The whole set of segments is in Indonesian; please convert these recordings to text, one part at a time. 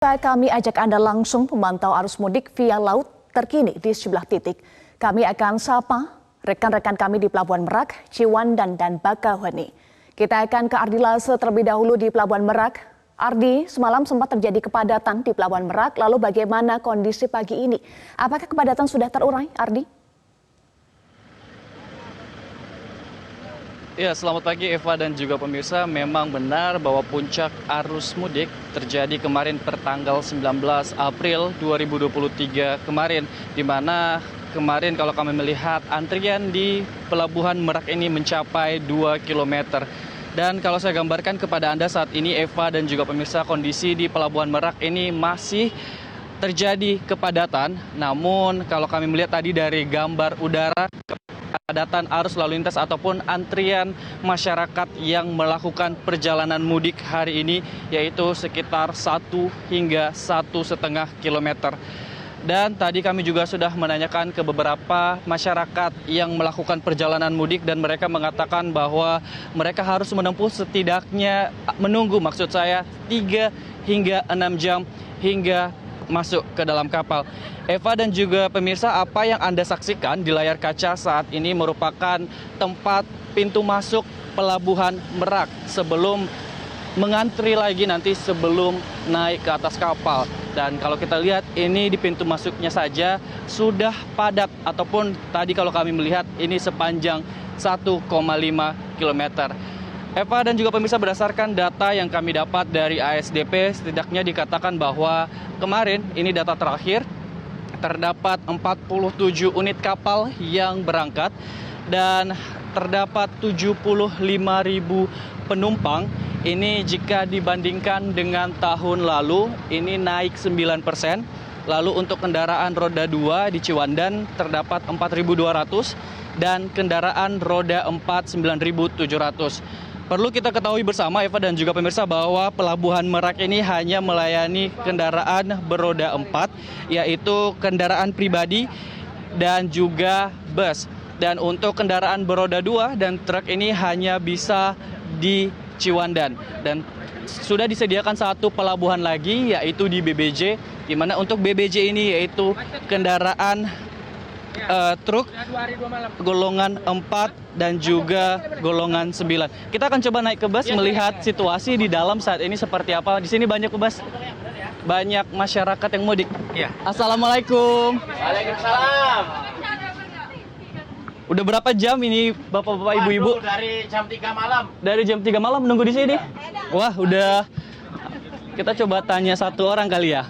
Kami ajak Anda langsung memantau arus mudik via laut terkini di sejumlah titik. Kami akan sapa rekan-rekan kami di Pelabuhan Merak, Ciwandan, dan Bakauheni. Kita akan ke Ardilase terlebih dahulu di Pelabuhan Merak. Ardi, semalam sempat terjadi kepadatan di Pelabuhan Merak, lalu bagaimana kondisi pagi ini? Apakah kepadatan sudah terurai, Ardi? Ya, selamat pagi Eva dan juga pemirsa. Memang benar bahwa puncak arus mudik terjadi kemarin pertanggal 19 April 2023 kemarin, di mana kemarin kalau kami melihat antrian di Pelabuhan Merak ini mencapai 2 km. Dan kalau saya gambarkan kepada Anda saat ini Eva dan juga pemirsa, kondisi di Pelabuhan Merak ini masih terjadi kepadatan. Namun kalau kami melihat tadi dari gambar udara, kepadatan arus lalu lintas ataupun antrian masyarakat yang melakukan perjalanan mudik hari ini yaitu sekitar 1 hingga 1,5 km. Dan tadi kami juga sudah menanyakan ke beberapa masyarakat yang melakukan perjalanan mudik dan mereka mengatakan bahwa mereka harus menempuh setidaknya menunggu 3 hingga 6 jam hingga masuk ke dalam kapal. Eva dan juga pemirsa, apa yang Anda saksikan di layar kaca saat ini merupakan tempat pintu masuk Pelabuhan Merak sebelum mengantri lagi nanti sebelum naik ke atas kapal. Dan kalau kita lihat ini di pintu masuknya saja sudah padat, ataupun tadi kalau kami melihat ini sepanjang 1,5 km. Eva dan juga pemirsa, berdasarkan data yang kami dapat dari ASDP, setidaknya dikatakan bahwa kemarin, ini data terakhir, terdapat 47 unit kapal yang berangkat dan terdapat 75.000 penumpang. Ini jika dibandingkan dengan tahun lalu, ini naik 9%. Lalu untuk kendaraan roda 2 di Ciwandan terdapat 4.200 dan kendaraan roda 4 9.700. Perlu kita ketahui bersama Eva dan juga pemirsa bahwa Pelabuhan Merak ini hanya melayani kendaraan beroda 4, yaitu kendaraan pribadi dan juga bus. Dan untuk kendaraan beroda 2 dan truk ini hanya bisa di Ciwandan. Dan sudah disediakan satu pelabuhan lagi yaitu di BBJ, di mana untuk BBJ ini yaitu kendaraan truk golongan 4 dan juga golongan 9. Kita akan coba naik ke bus melihat situasi di dalam saat ini seperti apa. Di sini banyak bus, banyak masyarakat yang mudik. Ya. Assalamualaikum. Waalaikumsalam. Udah berapa jam ini Bapak-bapak, Ibu-ibu? Dari jam 3 malam. Dari jam 3 malam menunggu di sini? Wah, udah. Kita coba tanya satu orang kali ya.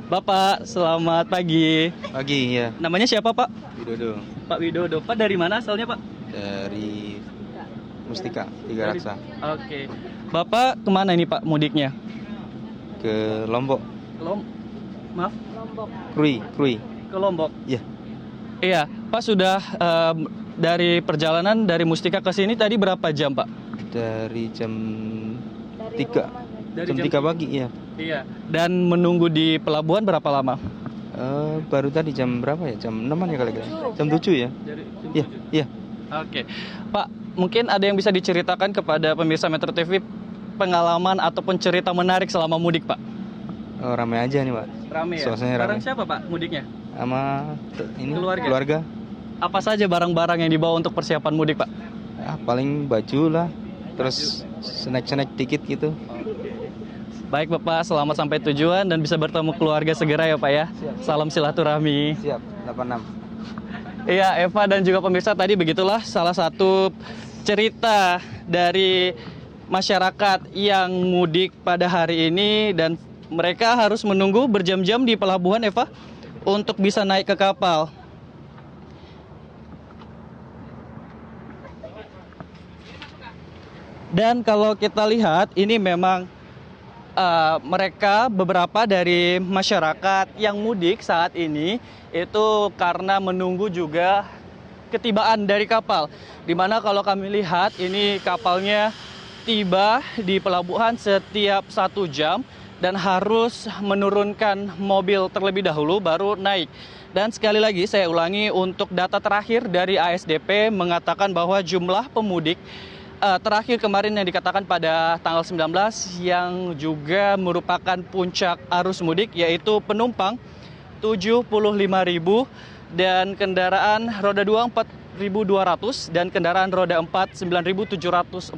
Bapak, selamat pagi. Pagi, ya. Namanya siapa, Pak? Widodo. Pak Widodo. Pak dari mana asalnya, Pak? Dari Mustika, Tiga Raksa. Oke. Bapak kemana ini, Pak, mudiknya? Ke Lombok. Maaf? Krui. Ke Lombok? Iya. Iya, Pak sudah dari perjalanan dari Mustika ke sini tadi berapa jam, Pak? Dari jam 3. Dari Jam 3 pagi, ya. Iya. Dan menunggu di pelabuhan berapa lama? Baru tadi jam berapa ya? Jam 6-an ya kali-kali. Jam 7 ya? Iya, iya. Oke. Pak, mungkin ada yang bisa diceritakan kepada pemirsa Metro TV pengalaman ataupun cerita menarik selama mudik, Pak? Ramai aja nih, Pak. Ramai ya? Suasananya Barang ramai. siapa, Pak, mudiknya? Sama ini Keluarga. keluarga. Apa saja barang-barang yang dibawa untuk persiapan mudik, Pak? Paling baju lah. Terus snack-snack dikit gitu. Baik Bapak, selamat sampai tujuan dan bisa bertemu keluarga segera ya Pak ya. Salam silaturahmi. Siap, 86. Iya Eva dan juga pemirsa, tadi begitulah salah satu cerita dari masyarakat yang mudik pada hari ini. Dan mereka harus menunggu berjam-jam di pelabuhan Eva untuk bisa naik ke kapal. Dan kalau kita lihat ini memang mereka beberapa dari masyarakat yang mudik saat ini itu karena menunggu juga ketibaan dari kapal. Dimana kalau kami lihat ini kapalnya tiba di pelabuhan setiap 1 jam dan harus menurunkan mobil terlebih dahulu baru naik. Dan sekali lagi saya ulangi, untuk data terakhir dari ASDP mengatakan bahwa jumlah pemudik terakhir kemarin yang dikatakan pada tanggal 19 yang juga merupakan puncak arus mudik, yaitu penumpang 75.000 dan kendaraan roda 2 4.200 dan kendaraan roda 4 9.743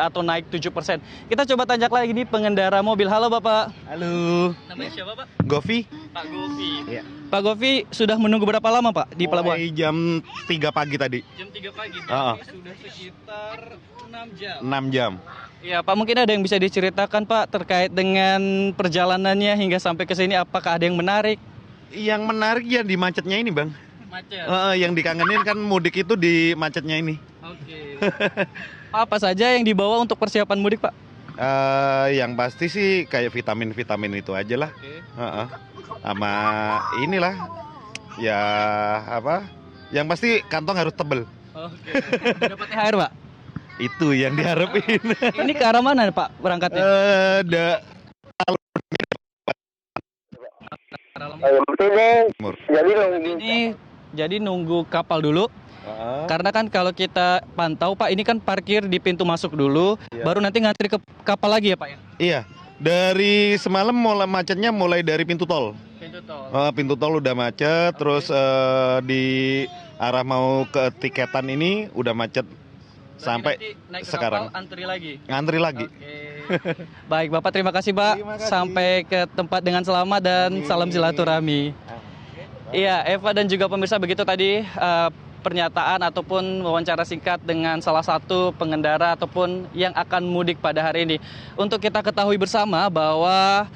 atau naik 7%. Kita coba tanya lagi nih pengendara mobil. Halo Bapak. Halo, Namanya siapa Pak? Govi. Pak Govi. Iya. Pak Govi sudah menunggu berapa lama Pak di pelabuhan? Mulai jam 3 pagi tadi. Jam 3 pagi. Ah. Sudah sekitar 6 jam. 6 jam. Ya Pak, mungkin ada yang bisa diceritakan Pak terkait dengan perjalanannya hingga sampai ke sini, apakah ada yang menarik? Yang menarik ya di macetnya ini, Bang. Macet. Yang dikangenin kan mudik itu di macetnya ini. Oke. Apa saja yang dibawa untuk persiapan mudik Pak? Yang pasti sih kayak vitamin-vitamin itu aja lah. Oke. Sama inilah ya apa? Yang pasti kantong harus tebel. Oke. Dapat THR Pak? Itu yang diharapin. Ini ke arah mana Pak berangkatnya? Jadi nunggu kapal dulu. Karena kan kalau kita pantau Pak, ini kan parkir di pintu masuk dulu, baru nanti ngantri ke kapal lagi ya Pak ya? Iya. Dari semalam macetnya mulai dari pintu tol. Pintu tol. Pintu tol udah macet, terus di arah mau ke tiketan ini udah macet sampai Nanti naik ke sekarang. kapal, antri lagi. Ngantri lagi. Oke. Baik Bapak, terima kasih Pak. Terima kasih. Sampai ke tempat dengan selamat dan salam silaturahmi. Iya, Eva dan juga pemirsa, begitu tadi pernyataan ataupun wawancara singkat dengan salah satu pengendara ataupun yang akan mudik pada hari ini. Untuk kita ketahui bersama bahwa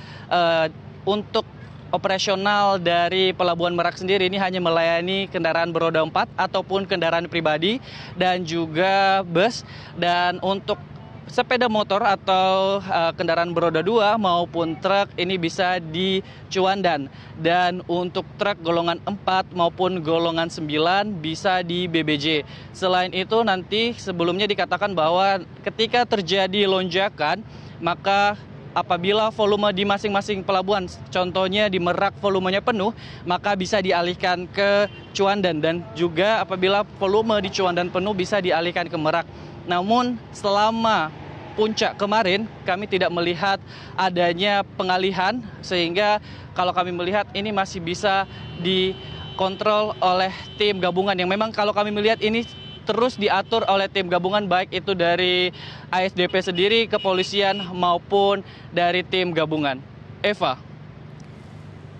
untuk operasional dari Pelabuhan Merak sendiri ini hanya melayani kendaraan beroda 4 ataupun kendaraan pribadi dan juga bus, dan untuk sepeda motor atau kendaraan beroda 2 maupun truk ini bisa di Ciwandan, dan untuk truk golongan 4 maupun golongan 9 bisa di BBJ. Selain itu nanti sebelumnya dikatakan bahwa ketika terjadi lonjakan, maka apabila volume di masing-masing pelabuhan, contohnya di Merak volumenya penuh, maka bisa dialihkan ke Ciwandan, dan juga apabila volume di Ciwandan penuh bisa dialihkan ke Merak. Namun selama puncak kemarin kami tidak melihat adanya pengalihan, sehingga kalau kami melihat ini masih bisa dikontrol oleh tim gabungan yang memang kalau kami melihat ini terus diatur oleh tim gabungan, baik itu dari ASDP sendiri, kepolisian maupun dari tim gabungan. Eva.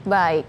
Baik.